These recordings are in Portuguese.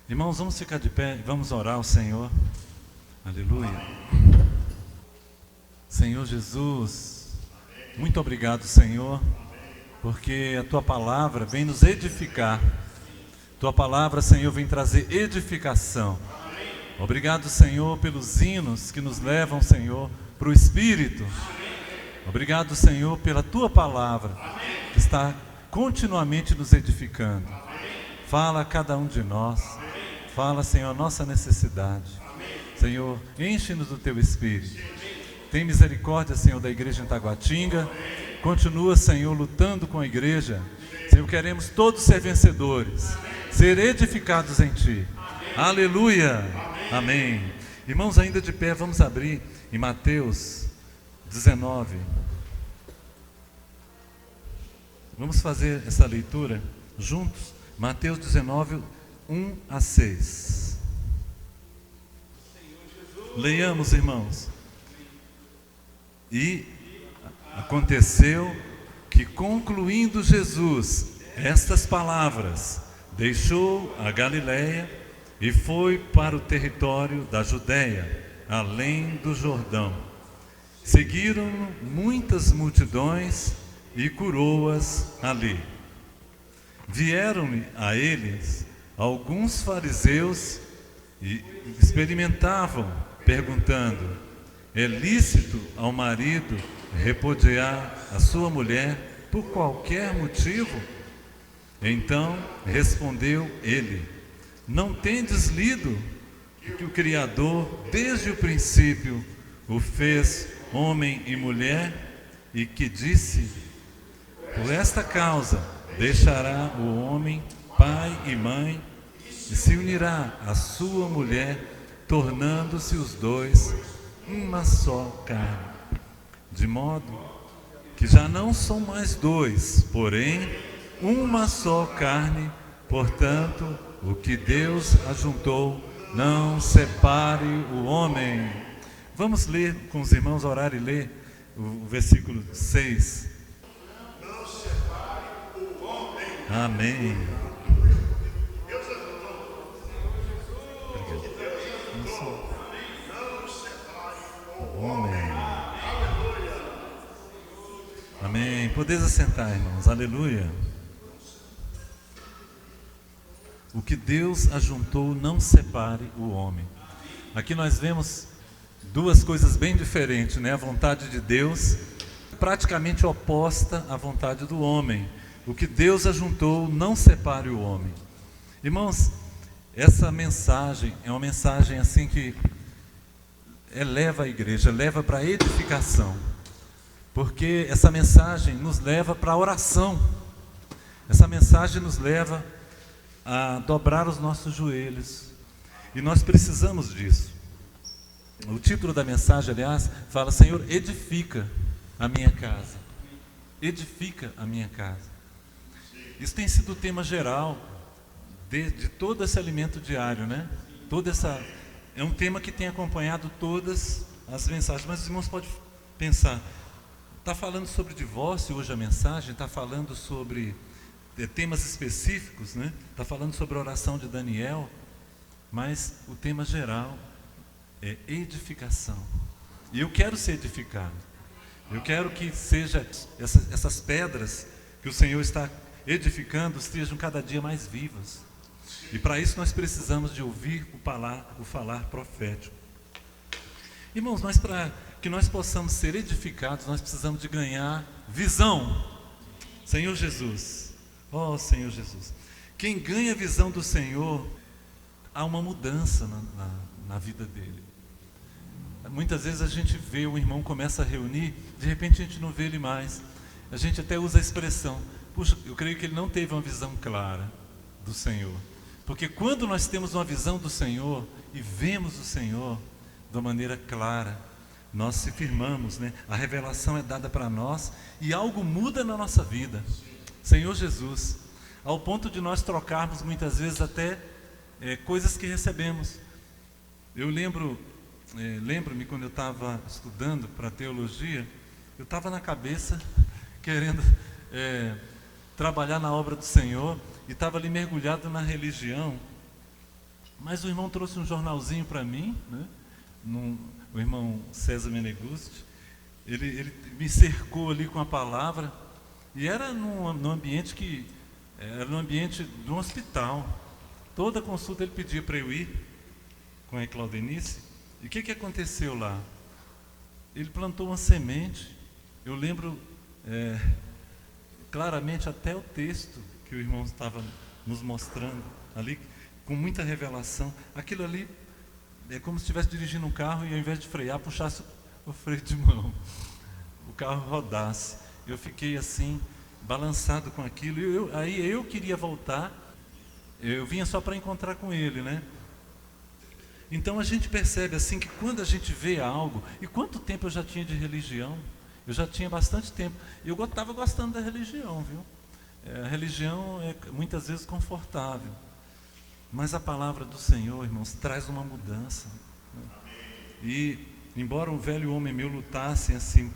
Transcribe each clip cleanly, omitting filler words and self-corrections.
Irmãos, vamos ficar de pé e vamos orar ao Senhor. Aleluia. Senhor Jesus, muito obrigado, Senhor, porque a Tua palavra vem nos edificar. Tua palavra, Senhor, vem trazer edificação. Obrigado, Senhor, pelos hinos que nos levam, Senhor, para o Espírito. Obrigado, Senhor, pela Tua palavra, que está continuamente nos edificando. Fala a cada um de nós. Fala, Senhor, a nossa necessidade. Senhor, enche-nos do Teu Espírito. Tem misericórdia, Senhor, da igreja em Taguatinga. Continua, Senhor, lutando com a igreja. Senhor, queremos todos ser vencedores, ser edificados em Ti. Aleluia. Amém. Irmãos, ainda de pé, vamos abrir em Mateus 19. Vamos fazer essa leitura juntos. Mateus 19, 1 a 6. Leiamos, irmãos. E aconteceu que, concluindo Jesus estas palavras, deixou a Galileia e foi para o território da Judéia, além do Jordão. Seguiram-no muitas multidões e curou-as ali. Vieram-lhe a eles alguns fariseus e experimentavam, perguntando: é lícito ao marido repudiar a sua mulher por qualquer motivo? Então respondeu ele: não tendes lido que o Criador desde o princípio o fez homem e mulher, e que disse: por esta causa deixará o homem pai e mãe e se unirá à sua mulher, tornando-se os dois uma só carne. De modo que já não são mais dois, porém uma só carne. Portanto, o que Deus ajuntou, não separe o homem. Vamos ler com os irmãos, orar e ler o versículo 6. Não separe o homem. Amém. Deus ajuntou. Não separe o Amém. Amém. Podeis assentar, irmãos. Aleluia. O que Deus ajuntou, não separe o homem. Aqui nós vemos duas coisas bem diferentes, né? A vontade de Deus, praticamente oposta à vontade do homem. O que Deus ajuntou, não separe o homem. Irmãos, essa mensagem é uma mensagem assim que eleva a igreja, leva para a edificação. Porque essa mensagem nos leva para a oração. Essa mensagem nos leva a dobrar os nossos joelhos. E nós precisamos disso. O título da mensagem, aliás, fala: Senhor, edifica a minha casa. Edifica a minha casa. Isso tem sido o tema geral de todo esse alimento diário, né? É um tema que tem acompanhado todas as mensagens. Mas os irmãos podem pensar: está falando sobre divórcio hoje a mensagem? Está falando sobre temas específicos, né? Está falando sobre a oração de Daniel? Mas o tema geral é edificação. E eu quero ser edificado. Eu quero que essas pedras que o Senhor está edificando estejam cada dia mais vivas. E para isso nós precisamos de ouvir o falar profético. Irmãos, mas para que nós possamos ser edificados, nós precisamos de ganhar visão. Senhor Jesus, ó Senhor Jesus, quem ganha a visão do Senhor, há uma mudança na vida dele. Muitas vezes a gente vê, o irmão começa a reunir, de repente a gente não vê ele mais. A gente até usa a expressão: puxa, eu creio que ele não teve uma visão clara do Senhor. Porque quando nós temos uma visão do Senhor e vemos o Senhor de uma maneira clara, nós se firmamos, né? A revelação é dada para nós e algo muda na nossa vida. Senhor Jesus, ao ponto de nós trocarmos muitas vezes até coisas que recebemos. Eu lembro-me quando eu estava estudando para teologia, eu estava na cabeça querendo trabalhar na obra do Senhor, e estava ali mergulhado na religião, Mas o irmão trouxe um jornalzinho para mim, né? O irmão César Menegusti, ele me cercou ali com a palavra, e era num ambiente de um hospital. Toda consulta ele pedia para eu ir com a Claudenice. E o que aconteceu lá? Ele plantou uma semente. Eu lembro claramente até o texto que o irmão estava nos mostrando ali, com muita revelação. Aquilo ali é como se estivesse dirigindo um carro e ao invés de frear, puxasse o freio de mão, o carro rodasse. Eu fiquei assim, balançado com aquilo. Aí eu queria voltar. Eu vinha só para encontrar com ele, né? Então a gente percebe assim que quando a gente vê algo, e quanto tempo eu já tinha de religião? Eu já tinha bastante tempo. Eu estava gostando da religião, viu? A religião é muitas vezes confortável, mas a palavra do Senhor, irmãos, traz uma mudança, né? E embora o velho homem meu lutasse assim,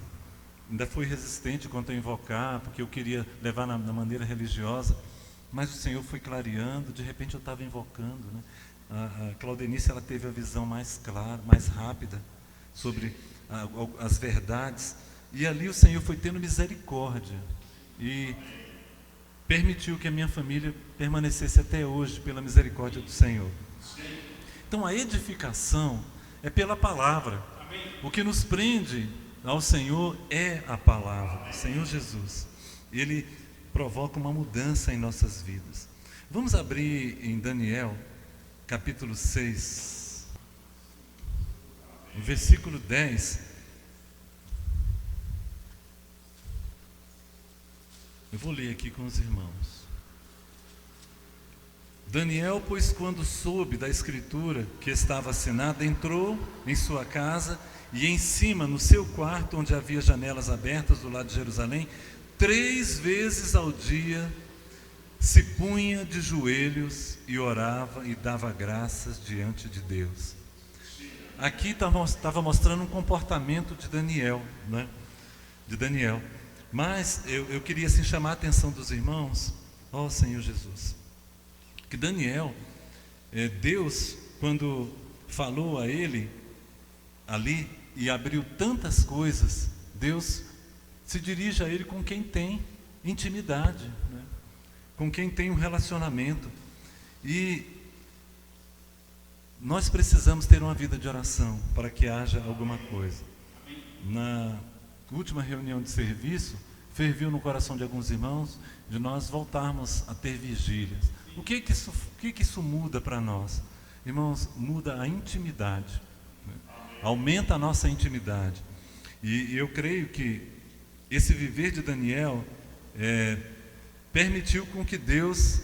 ainda foi resistente quanto a invocar, porque eu queria levar na maneira religiosa, mas o Senhor foi clareando. De repente eu estava invocando, né? A Claudenice, ela teve a visão mais clara, mais rápida sobre as verdades, e ali o Senhor foi tendo misericórdia e permitiu que a minha família permanecesse até hoje pela misericórdia do Senhor. Então a edificação é pela palavra. O que nos prende ao Senhor é a palavra, o Senhor Jesus. Ele provoca uma mudança em nossas vidas. Vamos abrir em Daniel, capítulo 6, no versículo 10. Eu vou ler aqui com os irmãos. Daniel, pois, quando soube da escritura que estava assinada, entrou em sua casa e em cima, no seu quarto, onde havia janelas abertas do lado de Jerusalém, 3 vezes ao dia se punha de joelhos e orava e dava graças diante de Deus. Aqui estava mostrando um comportamento de Daniel, né? De Daniel. Mas eu queria assim chamar a atenção dos irmãos, ó Senhor Jesus, que Daniel, Deus, quando falou a ele ali e abriu tantas coisas, Deus se dirige a ele com quem tem intimidade, né? Com quem tem um relacionamento. E nós precisamos ter uma vida de oração para que haja alguma coisa. Na última reunião de serviço, ferviu no coração de alguns irmãos de nós voltarmos a ter vigílias. O que isso muda para nós? Irmãos, muda a intimidade, né? Aumenta a nossa intimidade. E eu creio que esse viver de Daniel permitiu com que Deus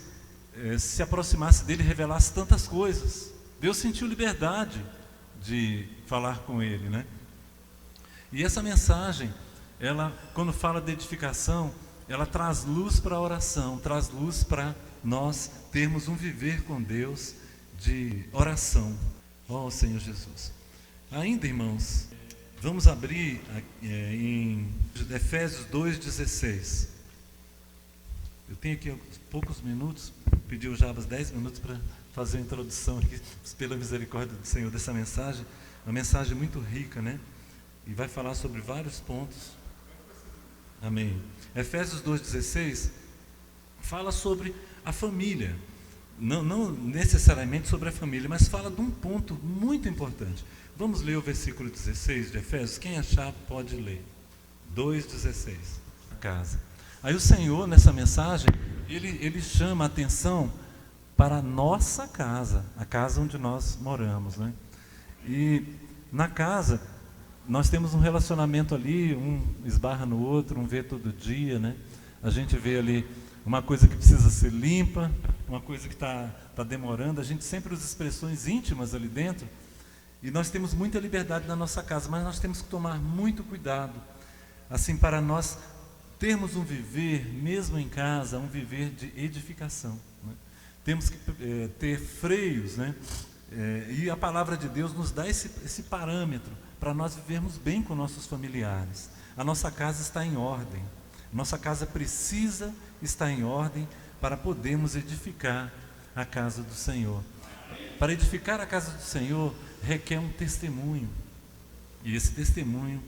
se aproximasse dele e revelasse tantas coisas. Deus sentiu liberdade de falar com ele, né? E essa mensagem, ela, quando fala de edificação, ela traz luz para a oração, traz luz para nós termos um viver com Deus de oração. Ó Senhor Jesus. Ainda, irmãos, vamos abrir em Efésios 2,16. Eu tenho aqui poucos minutos, pedi o Jabas 10 minutos para fazer a introdução aqui, pela misericórdia do Senhor, dessa mensagem. Uma mensagem muito rica, né? E vai falar sobre vários pontos. Amém. Efésios 2,16 fala sobre a família. Não necessariamente sobre a família, mas fala de um ponto muito importante. Vamos ler o versículo 16 de Efésios? Quem achar pode ler. 2,16. A casa. Aí o Senhor, nessa mensagem, ele chama a atenção para a nossa casa, a casa onde nós moramos, né? E na casa nós temos um relacionamento ali, um esbarra no outro, um vê todo dia, né? A gente vê ali uma coisa que precisa ser limpa, uma coisa que está demorando. A gente sempre usa expressões íntimas ali dentro, e nós temos muita liberdade na nossa casa, mas nós temos que tomar muito cuidado, assim, para nós termos um viver, mesmo em casa, um viver de edificação, né? Temos que ter freios, né? E a palavra de Deus nos dá esse parâmetro para nós vivermos bem com nossos familiares. A nossa casa está em ordem. Nossa casa precisa estar em ordem para podermos edificar a casa do Senhor. para edificar a casa do Senhor requer um testemunho. E esse testemunho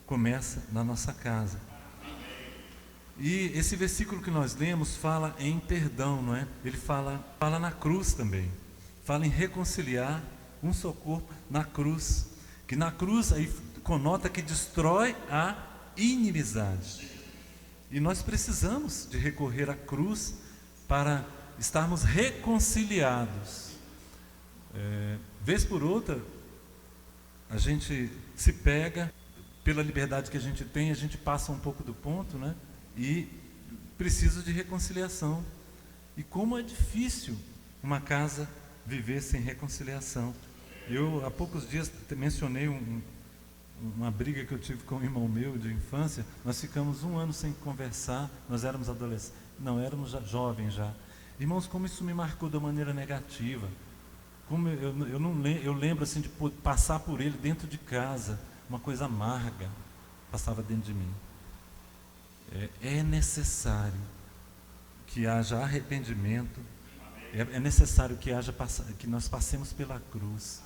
começa na nossa casa. E esse versículo que nós lemos fala em perdão, não é? Ele fala na cruz também. Fala em reconciliar um só corpo na cruz. Que na cruz aí conota que destrói a inimizade. E nós precisamos de recorrer à cruz para estarmos reconciliados. Vez por outra, a gente se pega, pela liberdade que a gente tem, a gente passa um pouco do ponto, né? E precisa de reconciliação. E como é difícil uma casa viver sem reconciliação. Eu, há poucos dias, mencionei uma briga que eu tive com um irmão meu de infância. Nós ficamos 1 ano sem conversar. Nós éramos adolescentes, não, éramos jovens já. Irmãos, como isso me marcou de uma maneira negativa. Como eu lembro assim de passar por ele dentro de casa, uma coisa amarga passava dentro de mim. É necessário que haja arrependimento. É necessário que nós passemos pela cruz.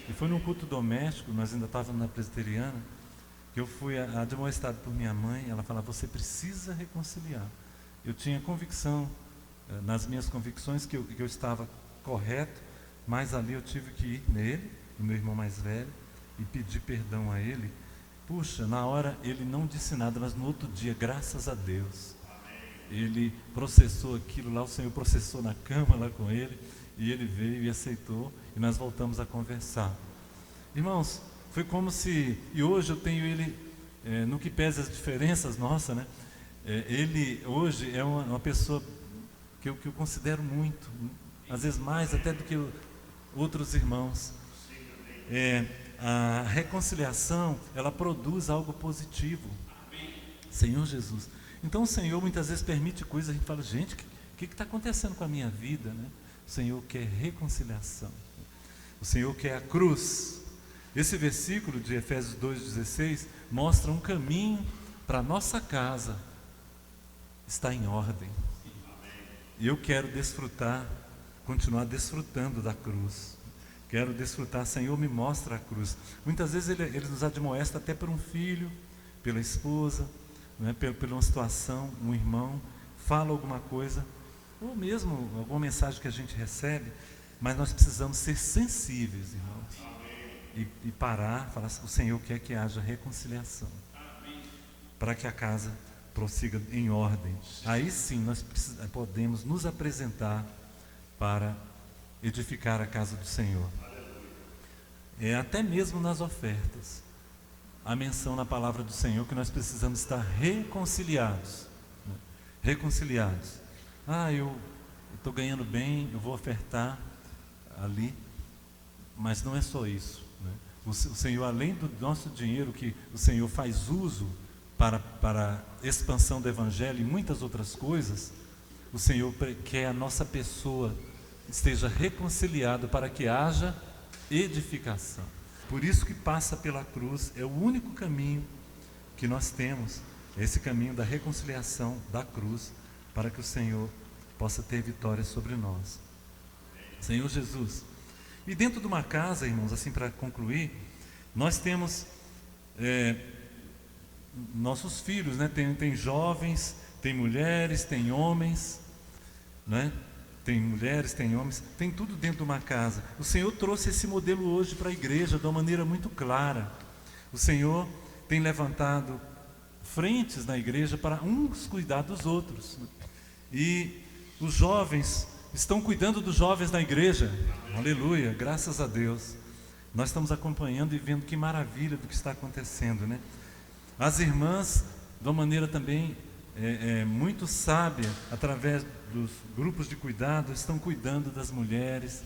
E foi num culto doméstico, nós ainda estávamos na presbiteriana, que eu fui admoestado por minha mãe. Ela falava: você precisa reconciliar. Eu tinha convicção, nas minhas convicções, que eu estava correto, mas ali eu tive que ir nele, o meu irmão mais velho, e pedir perdão a ele. Puxa, na hora ele não disse nada, mas no outro dia, graças a Deus, ele processou aquilo lá, o Senhor processou na cama lá com ele, e ele veio e aceitou, e nós voltamos a conversar. Irmãos, foi como se, e hoje eu tenho ele, no que pesa as diferenças nossas, né? Ele hoje é uma pessoa que eu considero muito, às vezes mais até do que outros irmãos. A reconciliação, ela produz algo positivo. Senhor Jesus. Então o Senhor muitas vezes permite coisas, a gente fala: gente, o que está acontecendo com a minha vida, né? O Senhor quer reconciliação. O Senhor quer a cruz. Esse versículo de Efésios 2,16 mostra um caminho para a nossa casa estar em ordem. E eu quero continuar desfrutando da cruz. Quero desfrutar. Senhor, me mostra a cruz. Muitas vezes Ele nos admoesta até por um filho, pela esposa, né, pela uma situação, um irmão, fala alguma coisa, ou mesmo alguma mensagem que a gente recebe, mas nós precisamos ser sensíveis, irmãos, e parar, falar: o Senhor quer que haja reconciliação, para que a casa prossiga em ordem. Aí sim nós podemos nos apresentar para edificar a casa do Senhor. Até mesmo nas ofertas, a menção na palavra do Senhor que nós precisamos estar reconciliados, né? Reconciliados. Eu estou ganhando bem, eu vou ofertar ali, mas não é só isso, né? O Senhor, além do nosso dinheiro que o Senhor faz uso para a expansão do Evangelho e muitas outras coisas, o Senhor quer a nossa pessoa esteja reconciliada para que haja edificação. Por isso que passa pela cruz, é o único caminho que nós temos, esse caminho da reconciliação da cruz, para que o Senhor possa ter vitória sobre nós. Senhor Jesus. E dentro de uma casa, irmãos, assim para concluir, nós temos nossos filhos, né? Tem jovens, tem mulheres, tem homens, né? Tem mulheres, tem homens, tem tudo dentro de uma casa. O Senhor trouxe esse modelo hoje para a igreja de uma maneira muito clara. O Senhor tem levantado frentes na igreja para uns cuidar dos outros. E os jovens estão cuidando dos jovens na igreja. Aleluia, graças a Deus. Nós estamos acompanhando e vendo que maravilha do que está acontecendo, né? As irmãs, de uma maneira também muito sábia, através dos grupos de cuidado, estão cuidando das mulheres,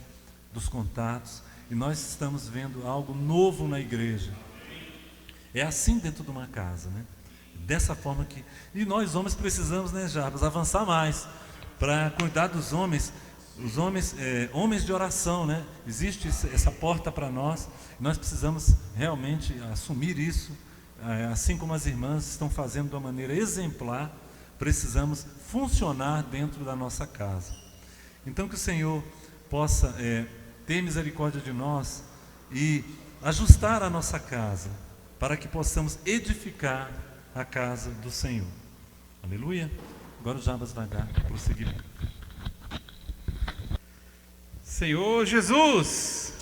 dos contatos, e nós estamos vendo algo novo na igreja. É assim dentro de uma casa, né? Dessa forma que... E nós homens precisamos, né, Jarbas, avançar mais para cuidar dos homens. Os homens, homens de oração, né? Existe essa porta para nós. Nós precisamos realmente assumir isso, assim como as irmãs estão fazendo de uma maneira exemplar. Precisamos funcionar dentro da nossa casa. Então que o Senhor possa ter misericórdia de nós e ajustar a nossa casa, para que possamos edificar a casa do Senhor. Aleluia. Agora o Jabas vai dar prosseguimento. Senhor Jesus!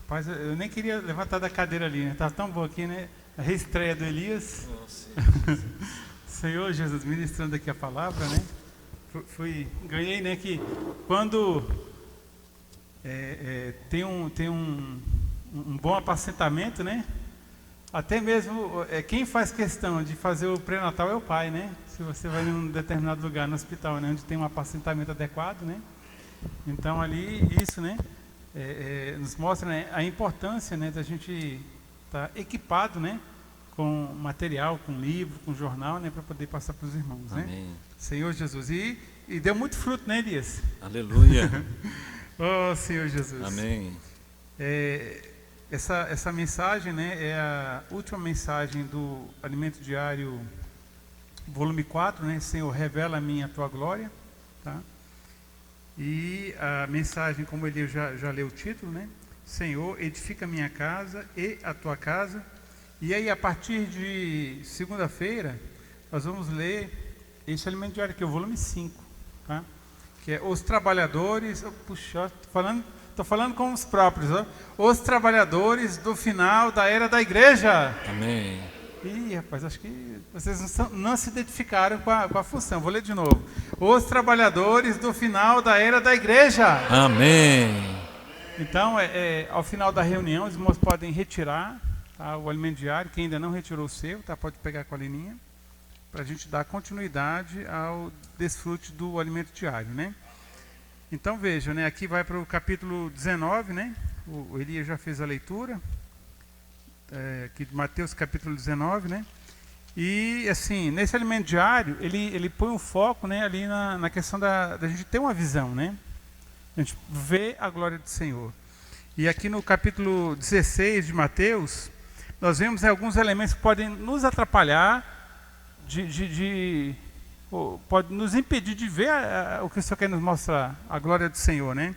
Rapaz, eu nem queria levantar da cadeira ali, né? Estava tão bom aqui, né? A reestreia do Elias. Senhor Jesus, ministrando aqui a palavra, né? Ganhei, né? Que quando tem um bom apacentamento, né? Até mesmo quem faz questão de fazer o pré-natal é o pai, né? Se você vai em um determinado lugar no hospital, né, onde tem um apacentamento adequado, né? Então ali isso, né, nos mostra, né, a importância, né, da gente estar equipado, né, com material, com livro, com jornal, né, para poder passar para os irmãos, né? Amém. Senhor Jesus, e deu muito fruto, né, Elias? Aleluia. Oh, Senhor Jesus. Amém. Essa mensagem, né, é a última mensagem do Alimento Diário, volume 4, né? Senhor, revela a mim a tua glória, tá? E a mensagem, como ele já leu o título, né? Senhor, edifica a minha casa e a tua casa. E aí, a partir de segunda-feira, nós vamos ler esse Alimento Diário aqui, o volume 5, tá? Que é os trabalhadores, puxa, estou falando com os próprios, ó. Os trabalhadores do final da era da igreja. Amém. Ih, rapaz, acho que vocês não se identificaram com a função. Vou ler de novo. Os trabalhadores do final da era da igreja. Amém. Então, ao final da reunião, os irmãos podem retirar, tá, o alimento diário. Quem ainda não retirou o seu, tá, pode pegar com a Leninha, para a gente dar continuidade ao desfrute do alimento diário, né? Então vejam, né, aqui vai para o capítulo 19, né? O Elias já fez a leitura. Aqui de Mateus capítulo 19, né? E assim, nesse alimento diário, ele põe um foco, né, ali na questão da gente ter uma visão, né? A gente vê a glória do Senhor. E aqui no capítulo 16 de Mateus, nós vemos, né, alguns elementos que podem nos atrapalhar, pode nos impedir de ver o que o Senhor quer nos mostrar, a glória do Senhor, né?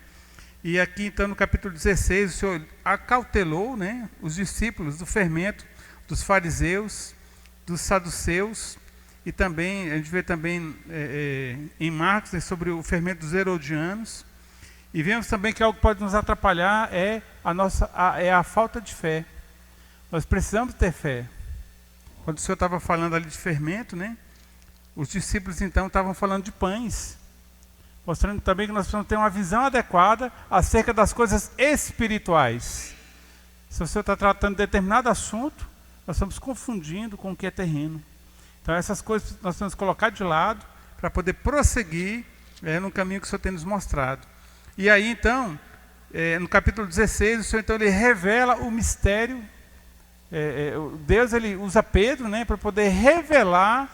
E aqui, então, no capítulo 16, o Senhor acautelou, né, os discípulos do fermento dos fariseus, dos saduceus, e também, a gente vê também em Marcos, né, sobre o fermento dos herodianos. E vemos também que algo que pode nos atrapalhar é a falta de fé. Nós precisamos ter fé. Quando o Senhor estava falando ali de fermento, né, os discípulos, então, estavam falando de pães, mostrando também que nós precisamos ter uma visão adequada acerca das coisas espirituais. Se o Senhor está tratando de determinado assunto, nós estamos confundindo com o que é terreno. Então essas coisas nós temos que colocar de lado para poder prosseguir no caminho que o Senhor tem nos mostrado. E aí então, no capítulo 16, o Senhor então ele revela o mistério. Deus ele usa Pedro, né, para poder revelar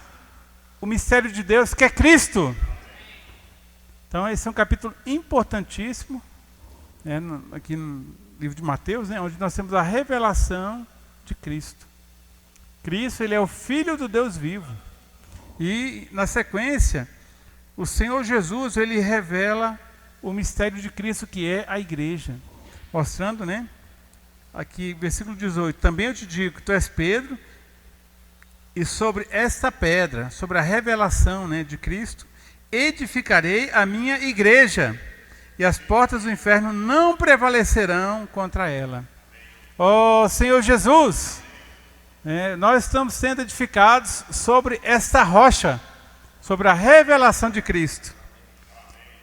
o mistério de Deus, que é Cristo. Então esse é um capítulo importantíssimo, né, aqui no livro de Mateus, né, onde nós temos a revelação de Cristo. Cristo, ele é o Filho do Deus vivo. E na sequência, o Senhor Jesus, ele revela o mistério de Cristo, que é a igreja. Mostrando, né, aqui versículo 18, também eu te digo que tu és Pedro, e sobre esta pedra, sobre a revelação, né, de Cristo, edificarei a minha igreja, e as portas do inferno não prevalecerão contra ela. Oh, Senhor Jesus, nós estamos sendo edificados sobre esta rocha, sobre a revelação de Cristo.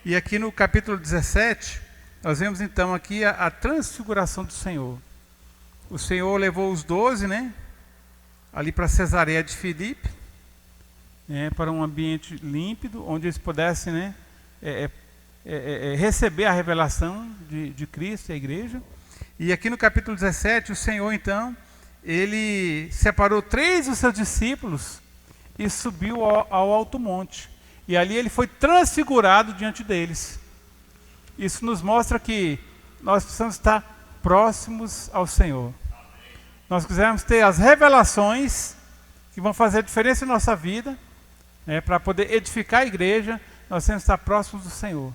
E aqui no capítulo 17, nós vemos então aqui a transfiguração do Senhor. O Senhor levou os 12, né, ali para Cesareia de Filipe, para um ambiente límpido, onde eles pudessem, né, receber a revelação de Cristo e a igreja. E aqui no capítulo 17, o Senhor então, ele separou 3 dos seus discípulos e subiu ao alto monte. E ali ele foi transfigurado diante deles. Isso nos mostra que nós precisamos estar próximos ao Senhor. Nós quisermos ter as revelações que vão fazer a diferença em nossa vida, para poder edificar a igreja, nós temos que estar próximos do Senhor.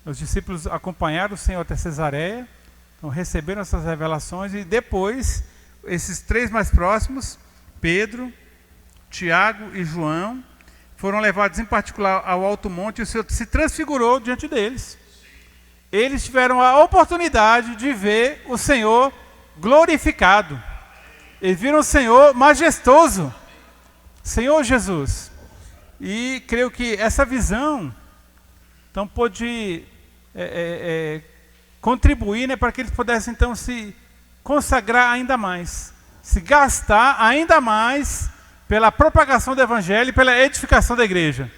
Nós Os discípulos acompanharam o Senhor até Cesareia, então receberam essas revelações e depois, esses 3 mais próximos, Pedro, Tiago e João, foram levados em particular ao alto monte e o Senhor se transfigurou diante deles. Eles tiveram a oportunidade de ver o Senhor glorificado. Eles viram o Senhor majestoso, Senhor Jesus. E creio que essa visão então pôde contribuir, né, para que eles pudessem então se consagrar ainda mais, se gastar ainda mais pela propagação do Evangelho e pela edificação da igreja.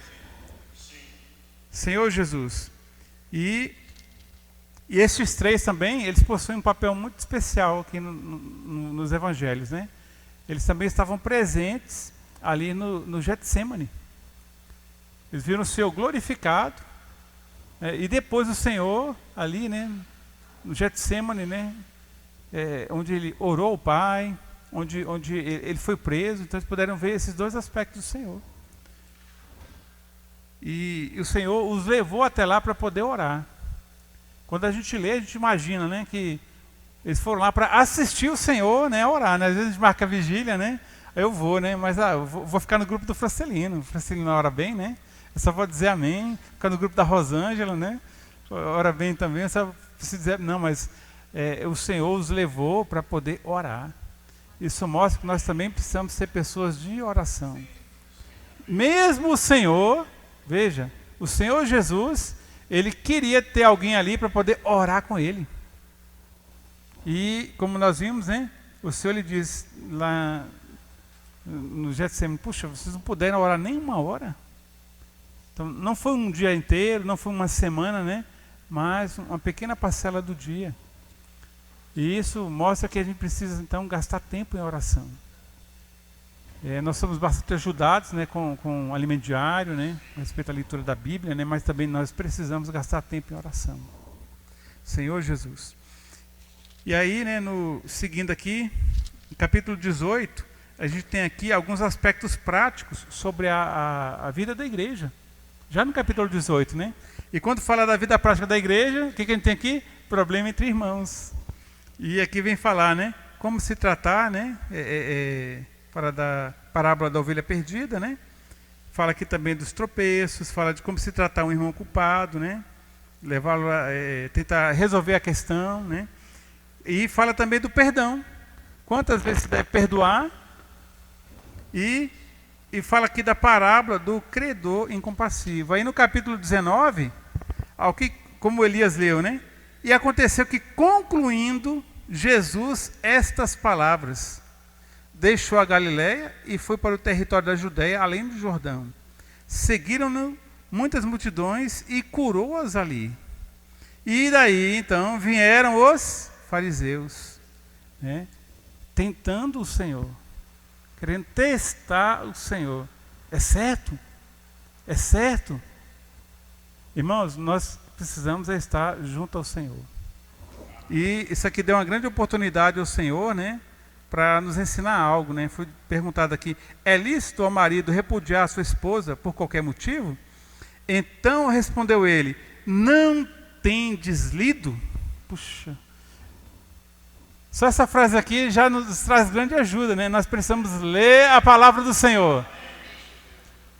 Senhor Jesus. E esses 3 também, eles possuem um papel muito especial aqui nos Evangelhos, né? Eles também estavam presentes ali no Getsemane. Eles viram o Senhor glorificado, e depois o Senhor ali, né, no Getsemane, né, onde ele orou ao Pai, onde ele foi preso. Então eles puderam ver esses 2 aspectos do Senhor. E o Senhor os levou até lá para poder orar. Quando a gente lê, a gente imagina, né, que eles foram lá para assistir o Senhor, né, a orar, né? Às vezes a gente marca a vigília, né? Eu vou, né? Mas eu vou ficar no grupo do Francelino. O Francelino ora bem, né? Eu só vou dizer amém. Ficar no grupo da Rosângela, né? Ora bem também. Eu só preciso dizer, não, mas o Senhor os levou para poder orar. Isso mostra que nós também precisamos ser pessoas de oração. Mesmo o Senhor, veja, o Senhor Jesus, ele queria ter alguém ali para poder orar com ele. E como nós vimos, né, o Senhor lhe diz lá no Getsemane, puxa, vocês não puderam orar nem 1 hora? Então não foi um dia inteiro, não foi uma semana, né, mas uma pequena parcela do dia. E isso mostra que a gente precisa então gastar tempo em oração. Nós somos bastante ajudados, né, com alimento diário, né, a respeito à leitura da Bíblia, né, mas também nós precisamos gastar tempo em oração. Senhor Jesus. E aí, né, seguindo aqui, no capítulo 18, a gente tem aqui alguns aspectos práticos sobre a vida da igreja. Já no capítulo 18, né? E quando fala da vida prática da igreja, o que a gente tem aqui? Problema entre irmãos. E aqui vem falar, né, como se tratar, né, para da parábola da ovelha perdida, né? Fala aqui também dos tropeços, fala de como se tratar um irmão culpado, né? Levá-lo a tentar resolver a questão, né? E fala também do perdão. Quantas vezes se deve perdoar? E fala aqui da parábola do credor incompassivo. Aí no capítulo 19, como Elias leu, né? E aconteceu que, concluindo Jesus estas palavras, deixou a Galileia e foi para o território da Judeia, além do Jordão. Seguiram-no muitas multidões e curou-as ali. E daí, então, vieram os fariseus, né, tentando o Senhor, querendo testar o Senhor. É certo? É certo? Irmãos, nós precisamos estar junto ao Senhor. E isso aqui deu uma grande oportunidade ao Senhor, né, para nos ensinar algo, né? Foi perguntado aqui: é lícito ao marido repudiar a sua esposa por qualquer motivo? Então respondeu ele: não tendes lido? Puxa, só essa frase aqui já nos traz grande ajuda, né? Nós precisamos ler a palavra do Senhor.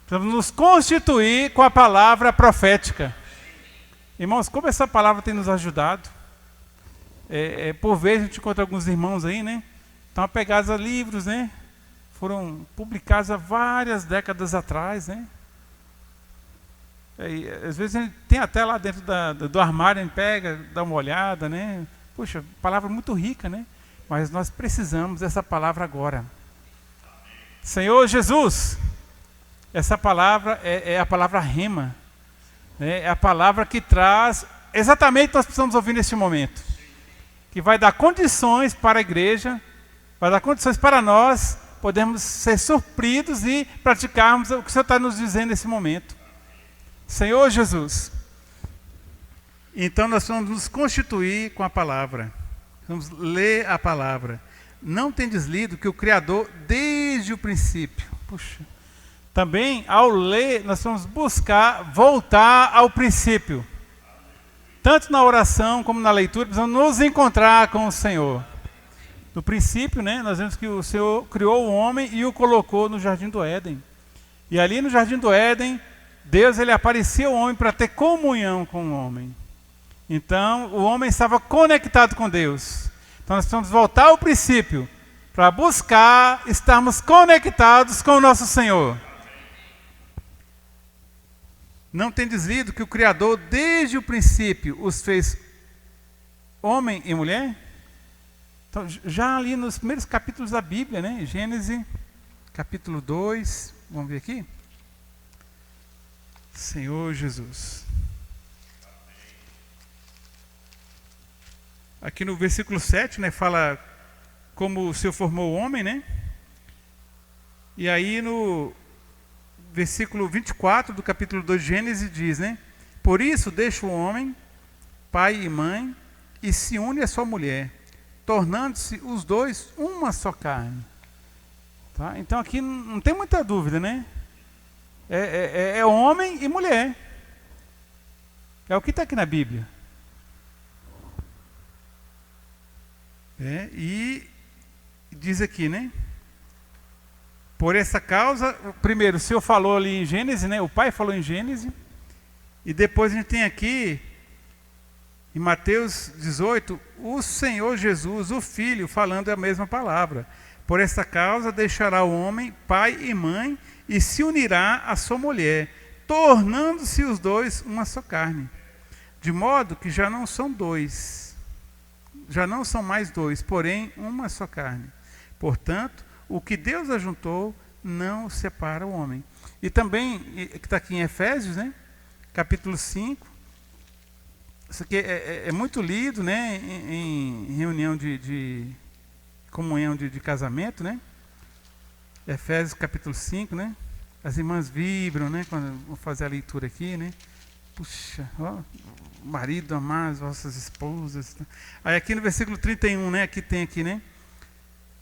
Precisamos nos constituir com a palavra profética. Irmãos, como essa palavra tem nos ajudado. Por vezes a gente encontra alguns irmãos aí, né? Estão apegados a livros, né? Foram publicados há várias décadas atrás, né? Às vezes a gente tem até lá dentro do armário, a gente pega, dá uma olhada, né? Puxa, palavra muito rica, né? Mas nós precisamos dessa palavra agora. Senhor Jesus, essa palavra é a palavra rema, né? É a palavra que traz exatamente o que nós precisamos ouvir neste momento. Que vai dar condições para a igreja, vai dar condições para nós podermos ser surpreendidos e praticarmos o que o Senhor está nos dizendo nesse momento. Senhor Jesus, então nós vamos nos constituir com a palavra, vamos ler a palavra. Não tendes lido que o Criador desde o princípio, puxa, também ao ler nós vamos buscar voltar ao princípio. tanto na oração como na leitura, precisamos nos encontrar com o Senhor. No princípio, né, nós vemos que o Senhor criou o homem e o colocou no Jardim do Éden. E ali no Jardim do Éden, Deus ele aparecia ao homem para ter comunhão com o homem. Então, o homem estava conectado com Deus. Então, nós precisamos voltar ao princípio para buscar estarmos conectados com o nosso Senhor. Não tendes lido que o Criador, desde o princípio, os fez homem e mulher? Então, já ali nos primeiros capítulos da Bíblia, né? Gênesis, capítulo 2, vamos ver aqui? Senhor Jesus. Aqui no versículo 7, né, fala como o Senhor formou o homem, né? E aí no versículo 24 do capítulo 2 de Gênesis diz, né? Por isso deixa o homem, pai e mãe, e se une à sua mulher, tornando-se os dois uma só carne. Tá? Então aqui não tem muita dúvida, né? É homem e mulher. É o que está aqui na Bíblia. E diz aqui, né? Por essa causa, primeiro o Senhor falou ali em Gênesis, né? O Pai falou em Gênesis. E depois a gente tem aqui, em Mateus 18, o Senhor Jesus, o Filho, falando a mesma palavra. Por essa causa deixará o homem, pai e mãe, e se unirá à sua mulher, tornando-se os dois uma só carne. De modo que já não são dois, já não são mais dois, porém uma só carne. Portanto, o que Deus ajuntou, não separa o homem. E também, que está aqui em Efésios, né? Capítulo 5. Isso aqui é muito lido, né? Em reunião de comunhão de casamento, né? Efésios capítulo 5, né? As irmãs vibram, né? Quando vou fazer a leitura aqui, né? Puxa, ó, marido, amar as vossas esposas. Aí aqui no versículo 31, né? Aqui tem aqui, né?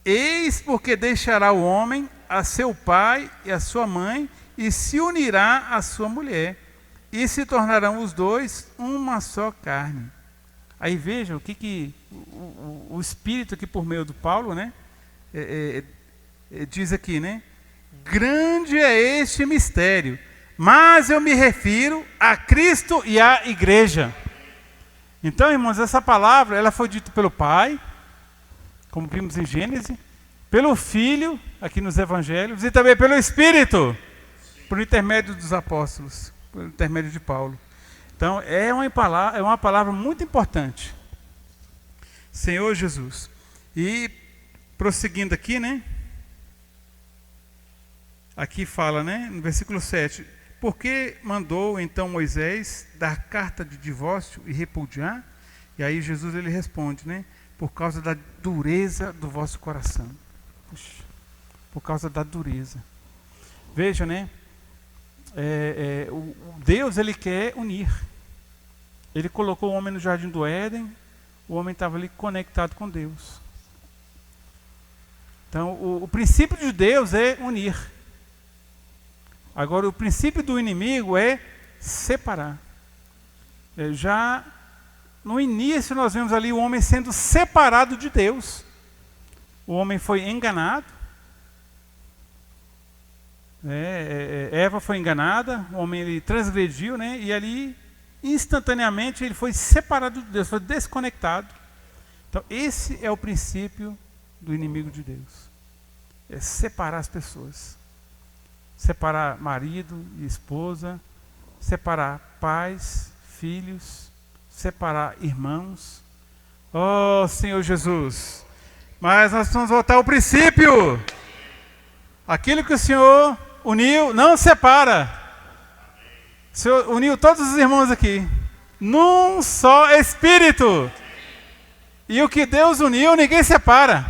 Eis porque deixará o homem a seu pai e a sua mãe e se unirá à sua mulher e se tornarão os dois uma só carne. Aí vejam o que o Espírito aqui por meio do Paulo, né? Diz aqui, né? Grande é este mistério, mas eu me refiro a Cristo e à igreja. Então, irmãos, essa palavra ela foi dita pelo Pai, como vimos em Gênesis, pelo Filho, aqui nos Evangelhos, e também pelo Espírito, por intermédio dos apóstolos, por intermédio de Paulo. Então, é uma palavra muito importante. Senhor Jesus. E, prosseguindo aqui, né? Aqui fala, né? No versículo 7. Por que mandou, então, Moisés dar carta de divórcio e repudiar? E aí Jesus, ele responde, né? Por causa da dureza do vosso coração. Puxa, por causa da dureza. Veja, né? Deus, ele quer unir. Ele colocou o homem no jardim do Éden, o homem estava ali conectado com Deus. Então, o princípio de Deus é unir. Agora, o princípio do inimigo é separar. Já no início, nós vemos ali o homem sendo separado de Deus. O homem foi enganado. Eva foi enganada, o homem ele transgrediu, né? E ali, instantaneamente, ele foi separado de Deus, foi desconectado. Então, esse é o princípio do inimigo de Deus. É separar as pessoas. Separar marido e esposa, separar pais, filhos, separar irmãos. Oh, Senhor Jesus! Mas nós vamos voltar ao princípio. Aquilo que o Senhor uniu, não separa. O Senhor uniu todos os irmãos aqui, num só Espírito. E o que Deus uniu, ninguém separa.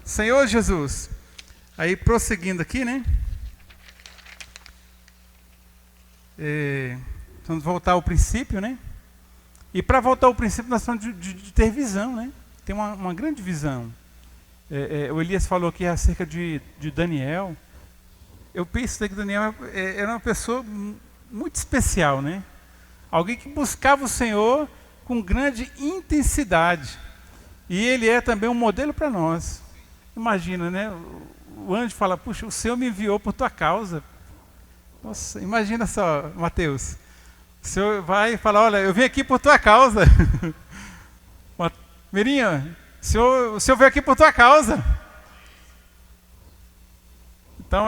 Senhor Jesus. Aí, prosseguindo aqui, né? Vamos voltar ao princípio, né? E para voltar ao princípio, nós estamos de ter visão, né? Tem uma grande visão. O Elias falou aqui acerca de Daniel. Eu penso que Daniel era uma pessoa muito especial, né? Alguém que buscava o Senhor com grande intensidade. E ele é também um modelo para nós. Imagina, né? O anjo fala, puxa, o Senhor me enviou por tua causa. Nossa, imagina só, Mateus. O Senhor vai e fala, olha, eu vim aqui por tua causa. Mirinha, o senhor veio aqui por tua causa. Então,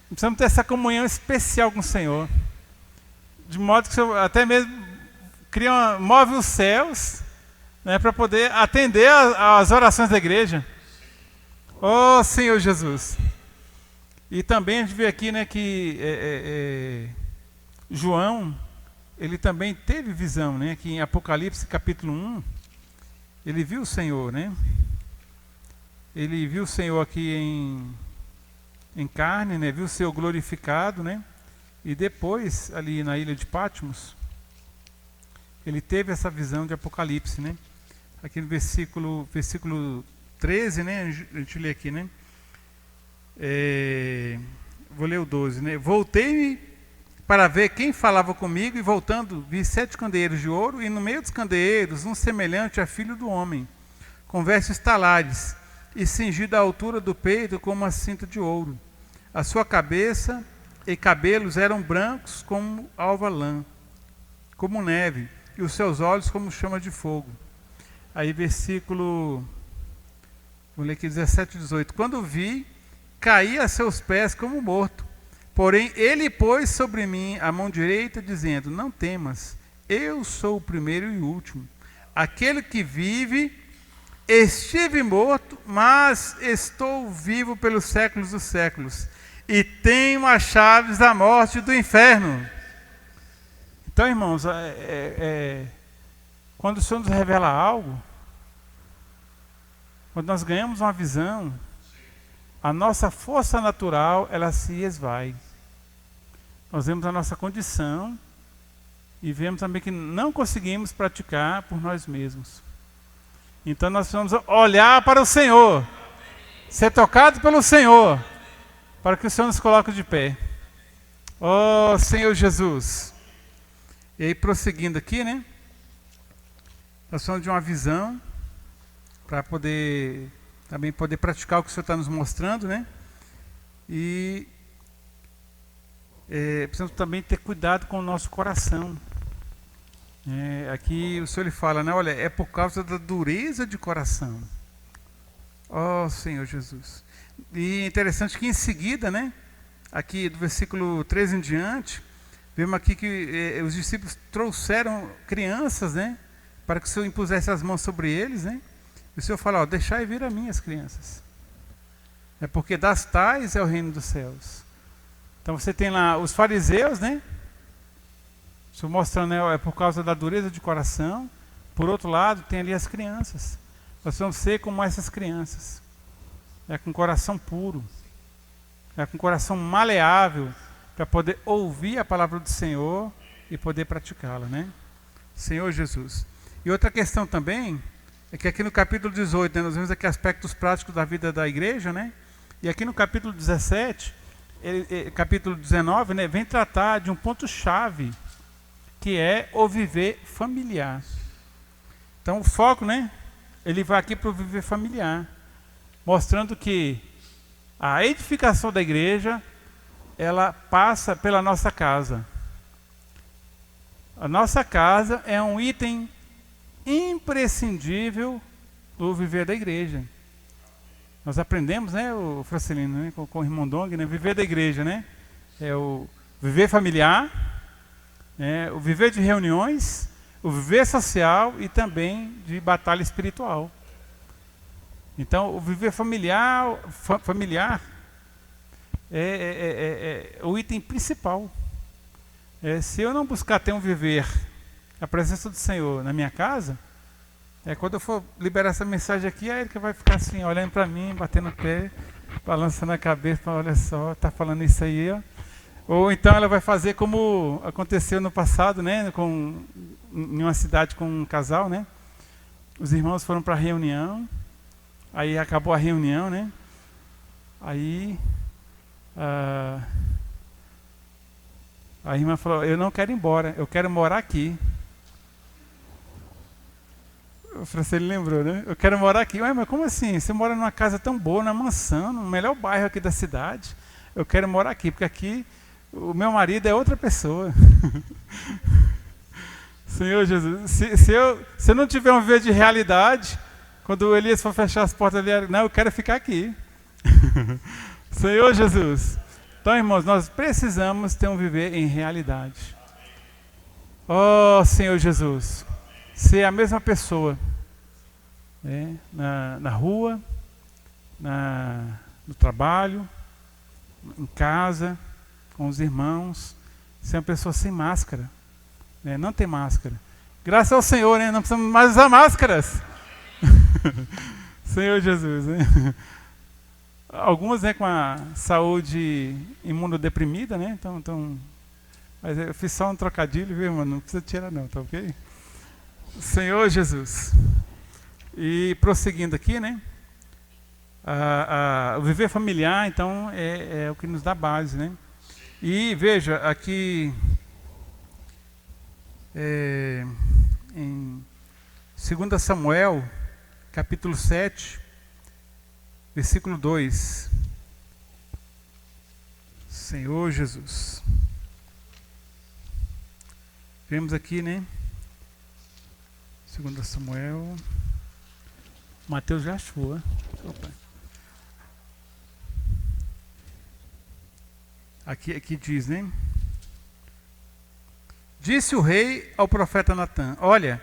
precisamos ter essa comunhão especial com o Senhor. De modo que o Senhor até mesmo move os céus, né, para poder atender às orações da igreja. Oh, Senhor Jesus. E também a gente vê aqui, né, que João, ele também teve visão, né, que em Apocalipse capítulo 1, ele viu o Senhor, né? Ele viu o Senhor aqui em carne, né? Viu o Senhor glorificado, né? E depois, ali na ilha de Patmos, ele teve essa visão de Apocalipse, né? Aqui no versículo 13, né? A gente lê aqui, né? Vou ler o 12, né? Voltei-me para ver quem falava comigo, e voltando, vi 7 candeeiros de ouro, e no meio dos candeeiros, um semelhante a filho do homem, com vestes talares, e cingido à altura do peito com uma cinta de ouro. A sua cabeça e cabelos eram brancos como alva lã, como neve, e os seus olhos como chama de fogo. Aí versículo, vou ler aqui 17 e 18. Quando vi, caí a seus pés como morto. Porém, ele pôs sobre mim a mão direita, dizendo, não temas, eu sou o primeiro e o último. Aquele que vive, estive morto, mas estou vivo pelos séculos dos séculos. E tenho as chaves da morte e do inferno. Então, irmãos, quando o Senhor nos revela algo, quando nós ganhamos uma visão, a nossa força natural, ela se esvai. Nós vemos a nossa condição e vemos também que não conseguimos praticar por nós mesmos. Então nós precisamos olhar para o Senhor, ser tocado pelo Senhor, para que o Senhor nos coloque de pé. Oh, Senhor Jesus. E aí, prosseguindo aqui, né? Nós precisamos de uma visão para também poder praticar o que o Senhor está nos mostrando, né? E precisamos também ter cuidado com o nosso coração. Aqui o Senhor ele fala, né? Olha, é por causa da dureza de coração. Oh, Senhor Jesus. E é interessante que em seguida, né? Aqui do versículo 13 em diante, vemos aqui que os discípulos trouxeram crianças, né? Para que o Senhor impusesse as mãos sobre eles, né? E o Senhor fala, ó, deixai vir a mim as crianças. É porque das tais é o reino dos céus. Então você tem lá os fariseus, né? O Senhor mostrando, né, é por causa da dureza de coração. Por outro lado, tem ali as crianças. Nós vamos ser como essas crianças. Com coração puro. Com coração maleável. Para poder ouvir a palavra do Senhor e poder praticá-la, né? Senhor Jesus. E outra questão também é que aqui no capítulo 18, né, nós vemos aqui aspectos práticos da vida da igreja, né? E aqui no capítulo 17, capítulo 19, né, vem tratar de um ponto-chave, que é o viver familiar. Então o foco, né, ele vai aqui para o viver familiar, mostrando que a edificação da igreja, ela passa pela nossa casa. A nossa casa é um item imprescindível do viver da igreja. Nós aprendemos, né, o Francelino, né, com o irmão Dong, né, viver da igreja, né, é o viver familiar, o viver de reuniões, o viver social e também de batalha espiritual. Então, o viver familiar é o item principal. Se eu não buscar ter um viver, a presença do Senhor na minha casa, quando eu for liberar essa mensagem aqui, é ele que vai ficar assim, olhando para mim, batendo o pé, balançando a cabeça, olha só, está falando isso aí, ó. Ou então ela vai fazer como aconteceu no passado, né, em uma cidade com um casal, né? Os irmãos foram para a reunião, aí acabou a reunião, né? Aí A irmã falou, eu não quero ir embora, eu quero morar aqui. O Francine lembrou, né? Eu quero morar aqui. Ué, mas como assim? Você mora numa casa tão boa, na mansão, no melhor bairro aqui da cidade. Eu quero morar aqui, porque aqui o meu marido é outra pessoa. Senhor Jesus, se eu não tiver um viver de realidade, quando o Elias for fechar as portas ali, não, eu quero ficar aqui. Senhor Jesus. Então, irmãos, nós precisamos ter um viver em realidade. Oh, Senhor Jesus, ser a mesma pessoa, né? Na rua, no trabalho, em casa, com os irmãos, ser uma pessoa sem máscara, né? Não ter máscara. Graças ao Senhor, né? Não precisamos mais usar máscaras. Senhor Jesus, né? Alguns, né, com a saúde imunodeprimida, né? Então, mas eu fiz só um trocadilho, viu, mano? Não precisa tirar não, tá ok? Senhor Jesus. E prosseguindo aqui, né? O viver familiar, então, é o que nos dá base, né? E veja, aqui em 2 Samuel, capítulo 7, versículo 2. Senhor Jesus. Vemos aqui, né? 2 Samuel. Mateus já achou. Opa. Aqui diz, né? Disse o rei ao profeta Natã: olha,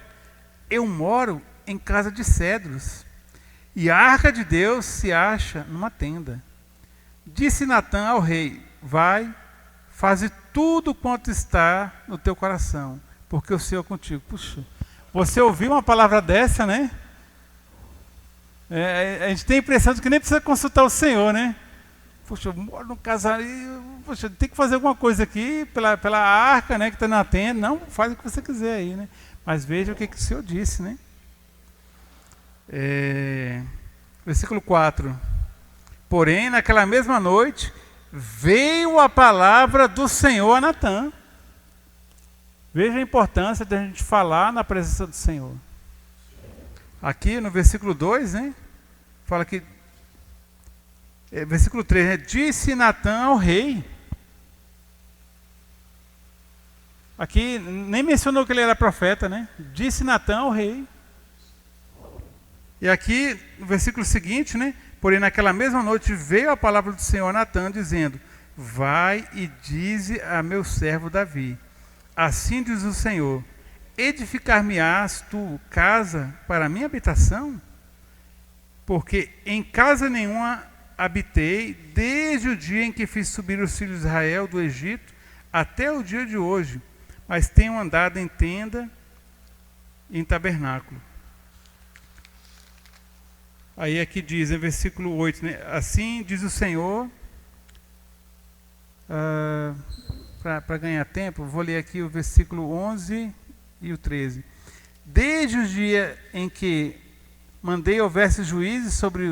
eu moro em casa de cedros, e a arca de Deus se acha numa tenda. Disse Natã ao rei: vai, faze tudo quanto está no teu coração, porque o Senhor é contigo. Puxa, você ouviu uma palavra dessa, né? A gente tem a impressão de que nem precisa consultar o Senhor, né? Poxa, eu moro num casario, poxa, tem que fazer alguma coisa aqui pela arca, né, que está na tenda. Não, faz o que você quiser aí, né? Mas veja o que o Senhor disse, né? Versículo 4. Porém, naquela mesma noite, veio a palavra do Senhor a Natã. Veja a importância de a gente falar na presença do Senhor. Aqui no versículo 2, né? Fala que versículo 3, né? Disse Natã ao rei. Aqui nem mencionou que ele era profeta, né? Disse Natã ao rei. E aqui, no versículo seguinte, né? Porém, naquela mesma noite veio a palavra do Senhor a Natã, dizendo: vai e dize a meu servo Davi: assim diz o Senhor, edificar-me-ás tu casa para a minha habitação? Porque em casa nenhuma habitei desde o dia em que fiz subir os filhos de Israel do Egito até o dia de hoje, mas tenho andado em tenda e em tabernáculo. Aí aqui diz, em versículo 8, né? Assim diz o Senhor, para ganhar tempo, vou ler aqui o versículo 11 e o 13. Desde o dia em que mandei houvesse juízes sobre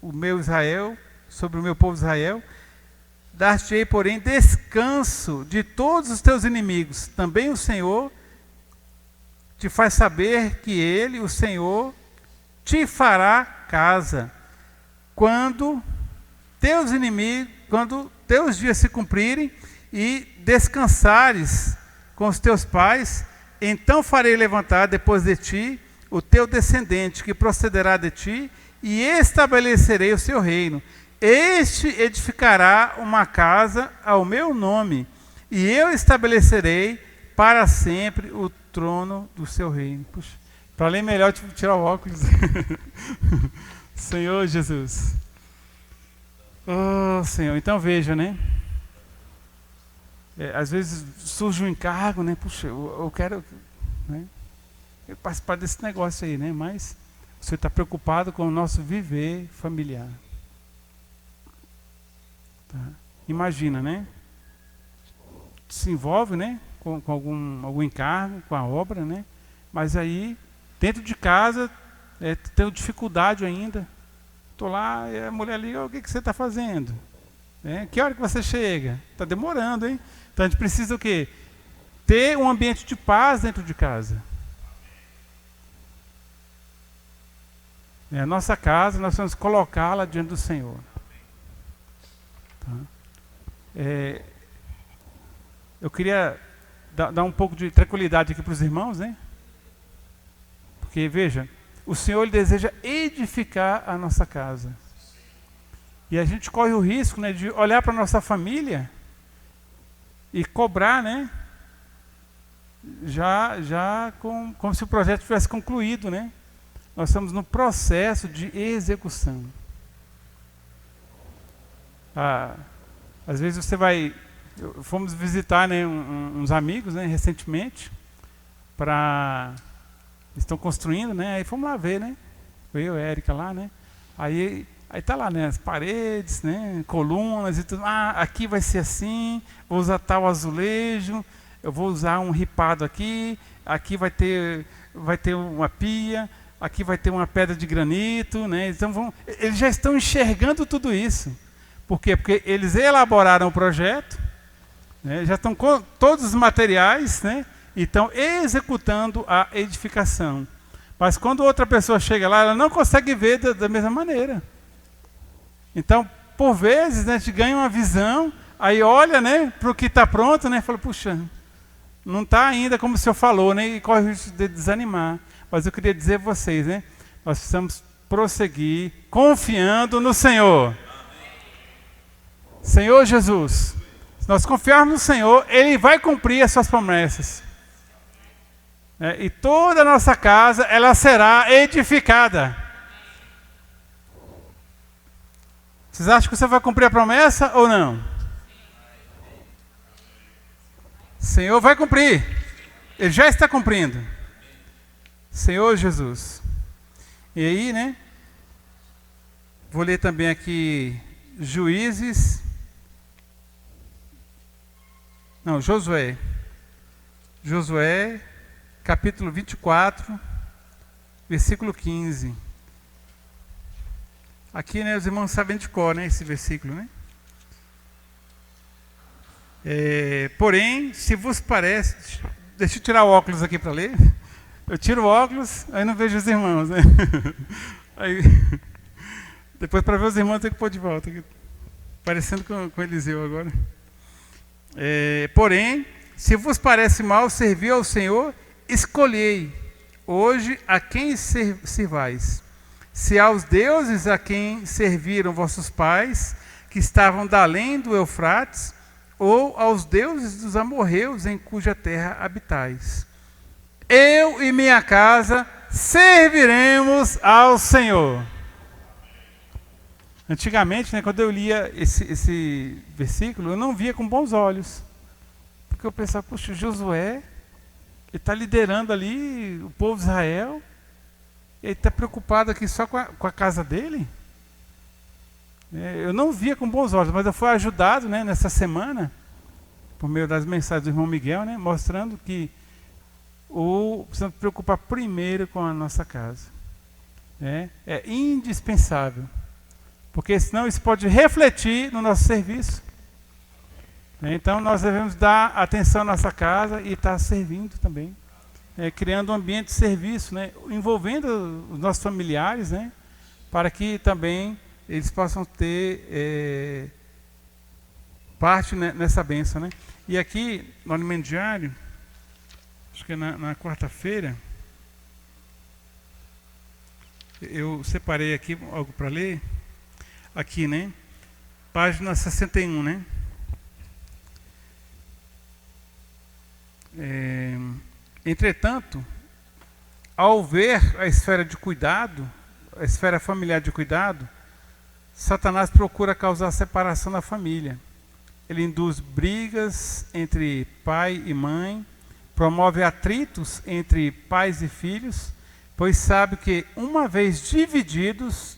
o meu Israel, sobre o meu povo Israel, dar-te-ei, porém, descanso de todos os teus inimigos. Também o Senhor te faz saber que Ele, o Senhor, te fará casa. Quando teus dias se cumprirem e descansares com os teus pais, então farei levantar depois de ti o teu descendente, que procederá de ti, e estabelecerei o seu reino. Este edificará uma casa ao meu nome, e eu estabelecerei para sempre o trono do seu reino. Puxa, para ler melhor, tirar o óculos. Senhor Jesus. Oh, Senhor. Então veja, né? Às vezes surge um encargo, né? Puxa, eu quero, né? Eu participar desse negócio aí, né? Mas você está preocupado com o nosso viver familiar. Tá? Imagina, né? Se envolve, né? Com algum encargo, com a obra, né? Mas aí, dentro de casa, tenho dificuldade ainda. Estou lá, e a mulher ali, o que você está fazendo? Né? Que hora que você chega? Está demorando, hein? Então a gente precisa o quê? Ter um ambiente de paz dentro de casa. A nossa casa, nós vamos colocá-la diante do Senhor. Tá? Eu queria dar um pouco de tranquilidade aqui para os irmãos, né? Porque, veja, o Senhor ele deseja edificar a nossa casa. E a gente corre o risco, né, de olhar para a nossa família e cobrar, né? Já como se o projeto tivesse concluído, né? Nós estamos no processo de execução. Às vezes você vai... Fomos visitar, né, uns amigos, né, recentemente, estão construindo, né? Aí fomos lá ver, né? Eu e a Érica lá, né? Aí tá lá, né? As paredes, né? Colunas e tudo. Aqui vai ser assim, vou usar tal azulejo, eu vou usar um ripado aqui, aqui vai ter uma pia, aqui vai ter uma pedra de granito, né? Então eles já estão enxergando tudo isso. Por quê? Porque eles elaboraram o projeto, né? Já estão com todos os materiais, né? E estão executando a edificação. Mas quando outra pessoa chega lá, ela não consegue ver da mesma maneira. Então, por vezes, né, a gente ganha uma visão, aí olha, né, para o que está pronto, né, e fala, puxa, não está ainda como o senhor falou, né, e corre o risco de desanimar. Mas eu queria dizer a vocês, né, nós precisamos prosseguir confiando no Senhor. Senhor Jesus, se nós confiarmos no Senhor, Ele vai cumprir as suas promessas. E toda a nossa casa, ela será edificada. Vocês acham que você vai cumprir a promessa ou não? O Senhor vai cumprir. Ele já está cumprindo. Senhor Jesus. E aí, né? Vou ler também aqui Josué. Josué, capítulo 24, versículo 15. Aqui, né, os irmãos sabem de cor, né, esse versículo, né? Porém, se vos parece... Deixa eu tirar o óculos aqui para ler. Eu tiro o óculos, aí não vejo os irmãos, né? Aí, depois, para ver os irmãos, tem que pôr de volta. Parecendo com Eliseu agora. Porém, se vos parece mal servir ao Senhor, escolhei hoje a quem servais. Se aos deuses a quem serviram vossos pais, que estavam da além do Eufrates, ou aos deuses dos amorreus em cuja terra habitais. Eu e minha casa serviremos ao Senhor. Antigamente, né, quando eu lia esse versículo, eu não via com bons olhos. Porque eu pensava, puxa, Josué, ele está liderando ali o povo de Israel, ele está preocupado aqui só com a casa dele? Eu não via com bons olhos, mas eu fui ajudado, né, nessa semana, por meio das mensagens do irmão Miguel, né, mostrando que precisamos preocupar primeiro com a nossa casa. É indispensável, porque senão isso pode refletir no nosso serviço. Então nós devemos dar atenção à nossa casa e estar servindo também. Criando um ambiente de serviço, né, envolvendo os nossos familiares, né, para que também eles possam ter parte, né, nessa bênção. Né. E aqui, no alimento diário, acho que na quarta-feira, eu separei aqui algo para ler. Aqui, né, página 61, né. Entretanto, ao ver a esfera de cuidado, a esfera familiar de cuidado, Satanás procura causar separação na família. Ele induz brigas entre pai e mãe, promove atritos entre pais e filhos, pois sabe que, uma vez divididos,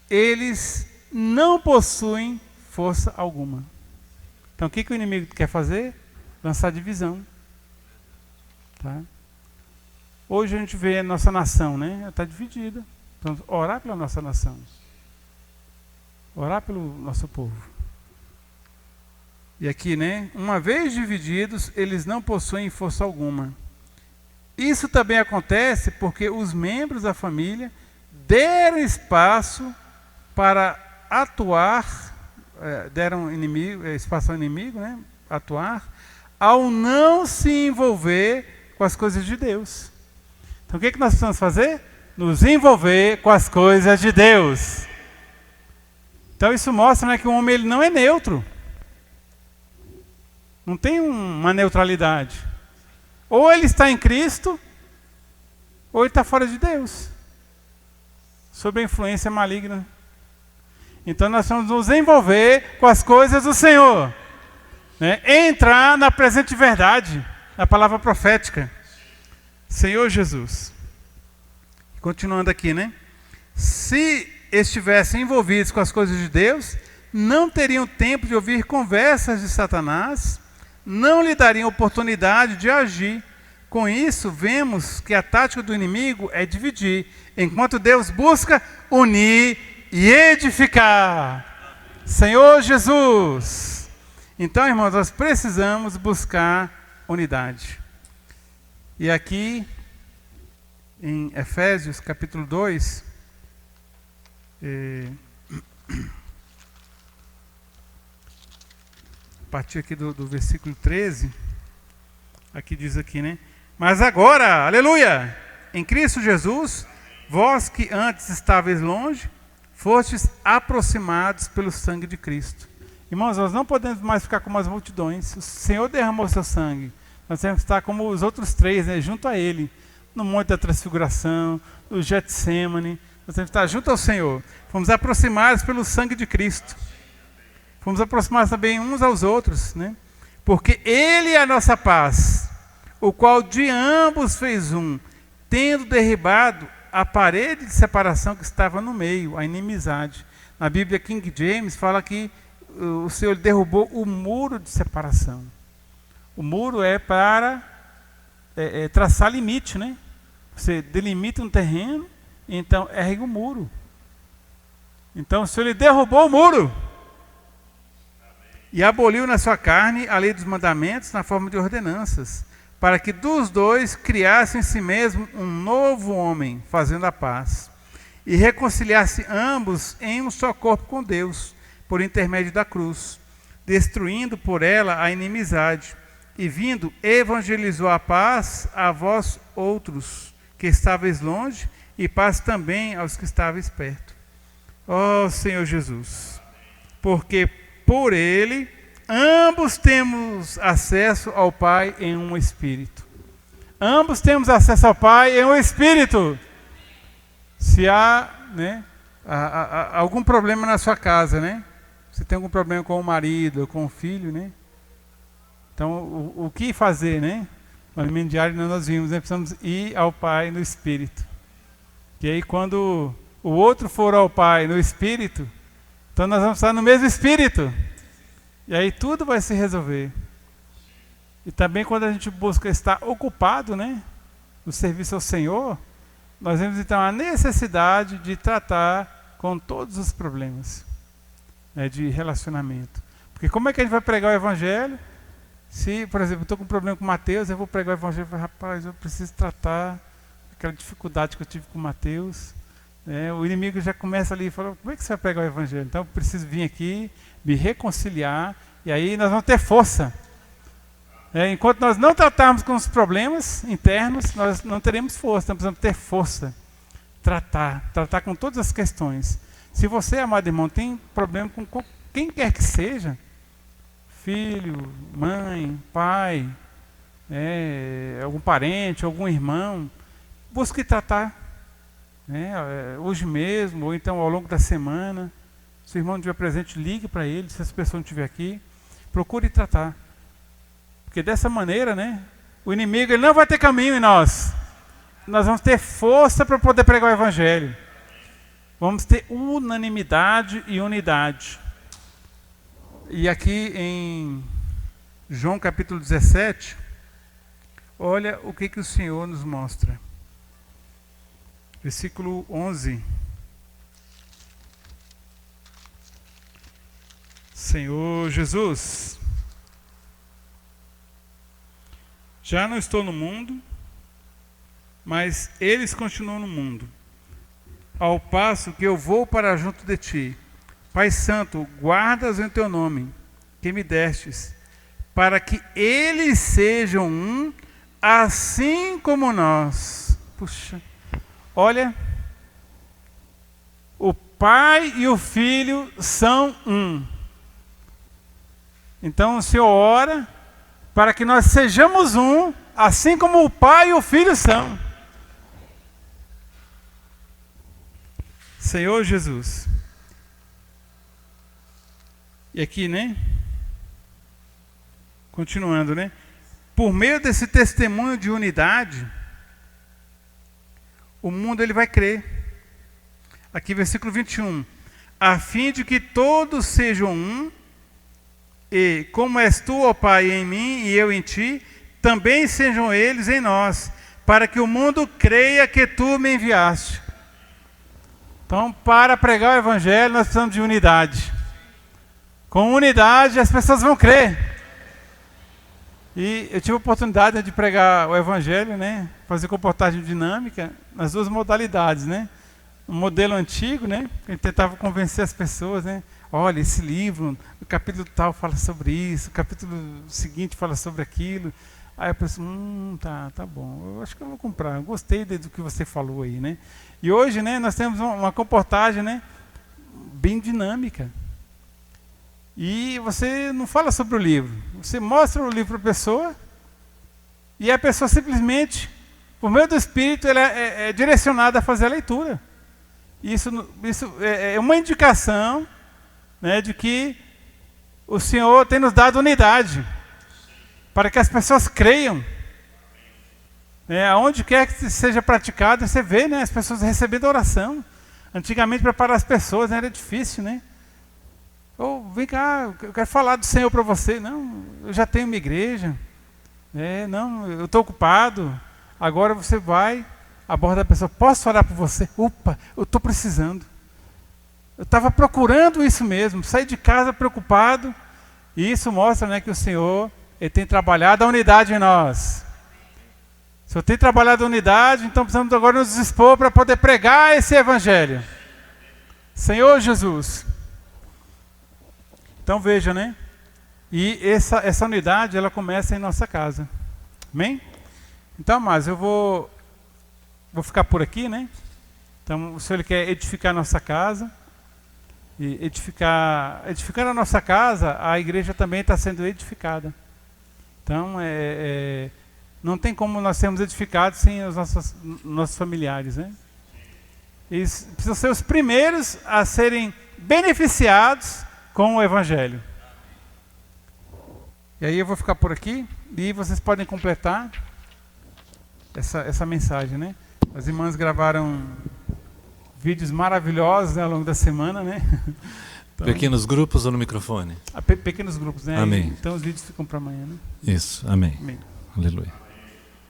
eles não possuem força alguma. Então, o que o inimigo quer fazer? Lançar divisão. Tá? Hoje a gente vê a nossa nação, né? Ela está dividida. Então, orar pela nossa nação. Orar pelo nosso povo. E aqui, né? Uma vez divididos, eles não possuem força alguma. Isso também acontece porque os membros da família deram espaço para atuar, deram espaço ao inimigo, né? Atuar, ao não se envolver com as coisas de Deus. Então o que nós precisamos fazer? Nos envolver com as coisas de Deus. Então isso mostra, né, que o homem ele não é neutro. Não tem uma neutralidade. Ou ele está em Cristo, ou ele está fora de Deus. Sob a influência maligna. Então nós vamos nos envolver com as coisas do Senhor. Né? Entrar na presente verdade, na palavra profética. Senhor Jesus. Continuando aqui, né? Se estivessem envolvidos com as coisas de Deus, não teriam tempo de ouvir conversas de Satanás, não lhe dariam oportunidade de agir. Com isso, vemos que a tática do inimigo é dividir, enquanto Deus busca unir e edificar. Senhor Jesus. Então, irmãos, nós precisamos buscar unidade. E aqui, em Efésios, capítulo 2, a partir aqui do versículo 13, aqui diz aqui, né? Mas agora, aleluia, em Cristo Jesus, vós que antes estáveis longe, fostes aproximados pelo sangue de Cristo. Irmãos, nós não podemos mais ficar como as multidões. O Senhor derramou seu sangue. Nós temos que estar como os outros três, né, junto a Ele, no Monte da Transfiguração, no Getsemane. Nós temos que estar junto ao Senhor. Fomos aproximados pelo sangue de Cristo. Fomos aproximados também uns aos outros, né? Porque Ele é a nossa paz, o qual de ambos fez um, tendo derribado a parede de separação que estava no meio, a inimizade. Na Bíblia King James fala que o Senhor derrubou o muro de separação. O muro é para traçar limite, né? Você delimita um terreno, então ergue o muro. Então o Senhor derrubou o muro. E aboliu na sua carne a lei dos mandamentos na forma de ordenanças, para que dos dois criasse em si mesmo um novo homem, fazendo a paz, e reconciliasse ambos em um só corpo com Deus, por intermédio da cruz, destruindo por ela a inimizade, e vindo, evangelizou a paz a vós outros, que estáveis longe, e paz também aos que estáveis perto. Ó Senhor Jesus, porque por Ele, ambos temos acesso ao Pai em um Espírito. Ambos temos acesso ao Pai em um Espírito. Se há, né, algum problema na sua casa, né? Você tem algum problema com o marido ou com o filho, né? Então, o que fazer, né? No alimento diário nós vimos, né? Precisamos ir ao Pai no Espírito. E aí, quando o outro for ao Pai no Espírito, então nós vamos estar no mesmo Espírito. E aí tudo vai se resolver. E também quando a gente busca estar ocupado, né, no serviço ao Senhor, nós vemos então a necessidade de tratar com todos os problemas, né, de relacionamento. Porque como é que a gente vai pregar o Evangelho? Se, por exemplo, eu estou com um problema com o Mateus, eu vou pregar o Evangelho e falar, rapaz, eu preciso tratar aquela dificuldade que eu tive com o Mateus. O inimigo já começa ali e fala, como é que você vai pregar o Evangelho? Então eu preciso vir aqui, me reconciliar, e aí nós vamos ter força. Enquanto nós não tratarmos com os problemas internos, nós não teremos força, nós precisamos ter força. Tratar com todas as questões. Se você, amado irmão, tem problema com quem quer que seja, filho, mãe, pai, algum parente, algum irmão, busque tratar. Hoje mesmo, ou então ao longo da semana. Se o irmão não estiver presente, ligue para ele. Se essa pessoa não estiver aqui, procure tratar. Porque dessa maneira, né, o inimigo ele não vai ter caminho em nós. Nós vamos ter força para poder pregar o Evangelho. Vamos ter unanimidade e unidade. E aqui em João capítulo 17, olha o que o Senhor nos mostra. Versículo 11. Senhor Jesus, Já não estou no mundo, mas eles continuam no mundo. Ao passo que eu vou para junto de ti. Pai Santo, guarda-os em teu nome, que me destes, para que eles sejam um, assim como nós. Puxa, olha, o Pai e o Filho são um. Então o Senhor ora para que nós sejamos um, assim como o Pai e o Filho são. Senhor Jesus. E aqui, né? Continuando, né? Por meio desse testemunho de unidade, o mundo ele vai crer. Aqui, versículo 21. A fim de que todos sejam um, e como és tu, ó Pai, em mim e eu em ti, também sejam eles em nós, para que o mundo creia que tu me enviaste. Então, para pregar o Evangelho, nós precisamos de unidade. Com unidade, as pessoas vão crer. E eu tive a oportunidade de pregar o Evangelho, né? Fazer comportagem dinâmica nas duas modalidades, né? Um modelo antigo, né? A gente tentava convencer as pessoas, né? Olha, esse livro, o capítulo tal fala sobre isso, o capítulo seguinte fala sobre aquilo. Aí eu pensei, tá bom, eu acho que eu vou comprar, eu gostei do que você falou aí, né? E hoje, né, nós temos uma comportagem, né, bem dinâmica. E você não fala sobre o livro, você mostra o livro para a pessoa e a pessoa simplesmente, por meio do Espírito, ela é direcionada a fazer a leitura. Isso é uma indicação, né, de que o Senhor tem nos dado unidade para que as pessoas creiam. Aonde quer que seja praticado, você vê, né, as pessoas recebendo oração. Antigamente, preparar as pessoas, né, era difícil, né? Ou, vem cá, eu quero falar do Senhor para você. Não, eu já tenho uma igreja. Não, eu estou ocupado. Agora você vai, aborda a pessoa. Posso orar por você? Opa, eu estou precisando. Eu estava procurando isso mesmo. Saí de casa preocupado. E isso mostra, né, que o Senhor ele tem trabalhado a unidade em nós. Se eu tenho trabalhado a unidade, então precisamos agora nos dispor para poder pregar esse Evangelho. Senhor Jesus. Então veja, né? E essa unidade, ela começa em nossa casa. Amém? Então, amados, eu vou ficar por aqui, né? Então, o Senhor ele quer edificar a nossa casa. E edificar a nossa casa, a igreja também está sendo edificada. Então, não tem como nós sermos edificados sem os nossos familiares, né? Eles precisam ser os primeiros a serem beneficiados com o Evangelho. E aí eu vou ficar por aqui e vocês podem completar essa mensagem, né? As irmãs gravaram vídeos maravilhosos, né, ao longo da semana, né? Então, pequenos grupos ou no microfone? Pequenos grupos, né? Amém. Então os vídeos ficam para amanhã, né? Isso, amém. Amém. Aleluia.